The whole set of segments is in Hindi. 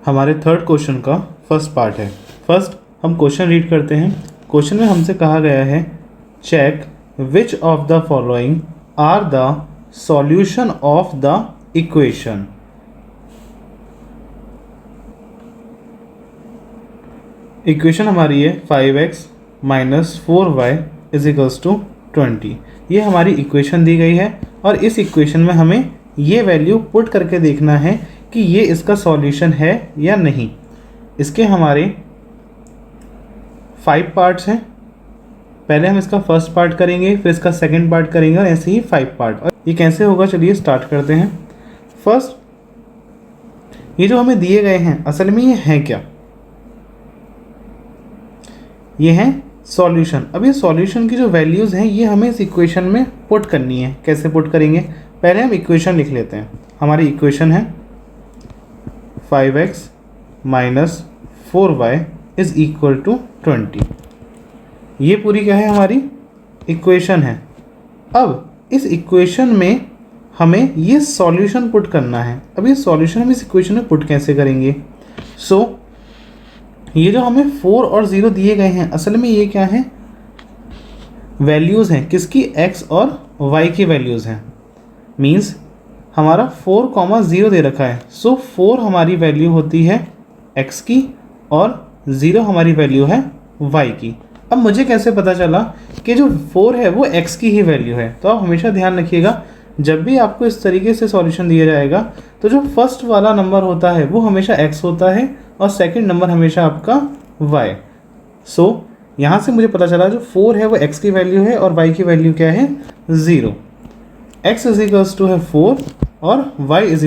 हमारे थर्ड क्वेश्चन का फर्स्ट पार्ट है। फर्स्ट हम क्वेश्चन रीड करते हैं। क्वेश्चन में हमसे कहा गया है check which of the following are the solution of the equation. Equation हमारी है 5x - 4y = 20। ये हमारी इक्वेशन दी गई है और इस इक्वेशन में हमें ये वैल्यू पुट करके देखना है कि ये इसका सॉल्यूशन है या नहीं। इसके हमारे 5 पार्ट्स हैं। पहले हम इसका फर्स्ट पार्ट करेंगे, फिर इसका सेकंड पार्ट करेंगे और ऐसे ही 5 पार्ट। और ये कैसे होगा, चलिए स्टार्ट करते हैं। फर्स्ट, ये जो हमें दिए गए हैं असल में ये हैं क्या? ये हैं सॉल्यूशन। अब ये सॉल्यूशन की जो वैल्यूज़ हैं ये हमें इस इक्वेशन में पुट करनी है। कैसे पुट करेंगे? पहले हम इक्वेशन लिख लेते हैं। हमारी इक्वेशन है 5x - 4y = 20। ये पूरी क्या है, हमारी इक्वेशन है। अब इस इक्वेशन में हमें ये सॉल्यूशन पुट करना है। अब ये सॉल्यूशन हम इस इक्वेशन में पुट कैसे करेंगे? ये जो हमें 4 और 0 दिए गए हैं असल में ये क्या है, वैल्यूज़ हैं। किसकी? x और y की वैल्यूज़ हैं। मीन्स हमारा 4, 0 दे रखा है। 4 हमारी वैल्यू होती है x की और 0 हमारी वैल्यू है y की। अब मुझे कैसे पता चला कि जो 4 है वो x की ही वैल्यू है? तो आप हमेशा ध्यान रखिएगा, जब भी आपको इस तरीके से सॉल्यूशन दिया जाएगा तो जो फर्स्ट वाला नंबर होता है वो हमेशा x होता है और सेकंड नंबर हमेशा आपका y। यहाँ से मुझे पता चला जो 4 है वो x की वैल्यू है और y की वैल्यू क्या है? 0। x = 4 और y =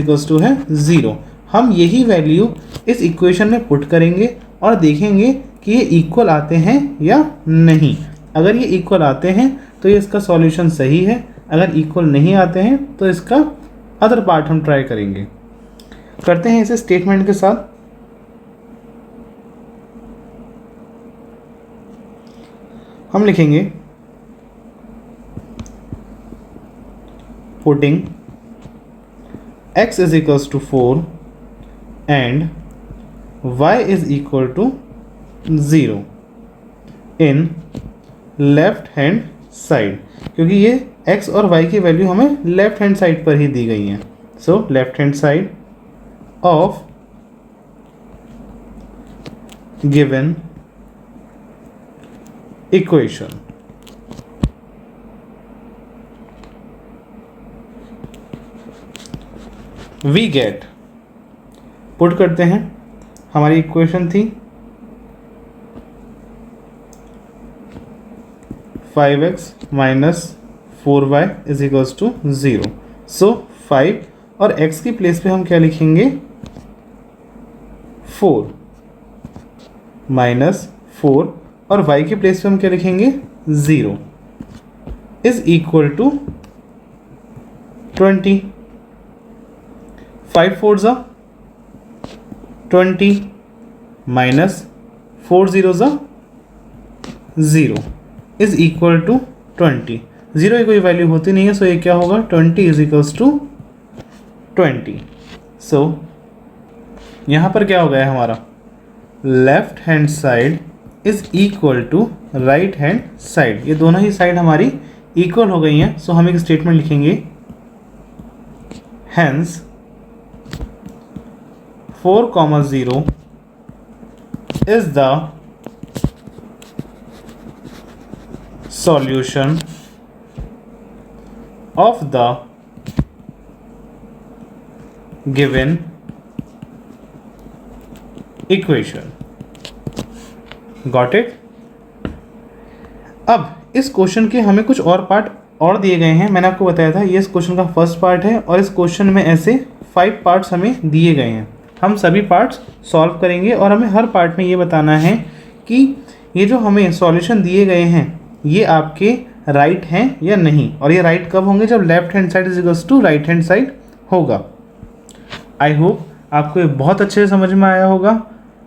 0। हम यही वैल्यू इस इक्वेशन में पुट करेंगे और देखेंगे कि ये इक्वल आते हैं या नहीं। अगर ये इक्वल आते हैं तो ये इसका सॉल्यूशन सही है, अगर इक्वल नहीं आते हैं तो इसका अदर पार्ट हम ट्राई करेंगे। करते हैं इसे स्टेटमेंट के साथ। हम लिखेंगे putting x = 4 and y = 0 in left hand side, क्योंकि ये x और y की वैल्यू हमें लेफ्ट हैंड साइड पर ही दी गई हैं। Left hand side of given equation. We get, put करते हैं। हमारी इक्वेशन थी 5x - 4y = 0। 5 और x की प्लेस पे हम क्या लिखेंगे? 4 -4 और y की प्लेस पे हम क्या लिखेंगे? 0 = 20। 5 4s are 20 - 4 0s are 0 = 20। 0 की कोई वैल्यू होती नहीं है, ये क्या होगा? 20 = 20। यहाँ पर क्या हो गया है हमारा? Left hand side = right hand side. ये दोनों ही साइड हमारी इक्वल हो गई हैं। हम एक स्टेटमेंट लिखेंगे, hence 4, 0 is the solution of the given equation। Got it? अब इस क्वेश्चन के हमें कुछ और पार्ट और दिए गए हैं। मैंने आपको बताया था ये इस क्वेश्चन का फर्स्ट पार्ट है और इस क्वेश्चन में ऐसे 5 पार्ट्स हमें दिए गए हैं। हम सभी पार्ट्स सॉल्व करेंगे और हमें हर पार्ट में ये बताना है कि ये जो हमें सॉल्यूशन दिए गए हैं ये आपके राइट हैं या नहीं। और ये राइट कब होंगे? जब left hand side = right hand side होगा। आई होप आपको ये बहुत अच्छे से समझ में आया होगा।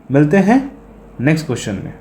मिलते हैं नेक्स्ट क्वेश्चन में।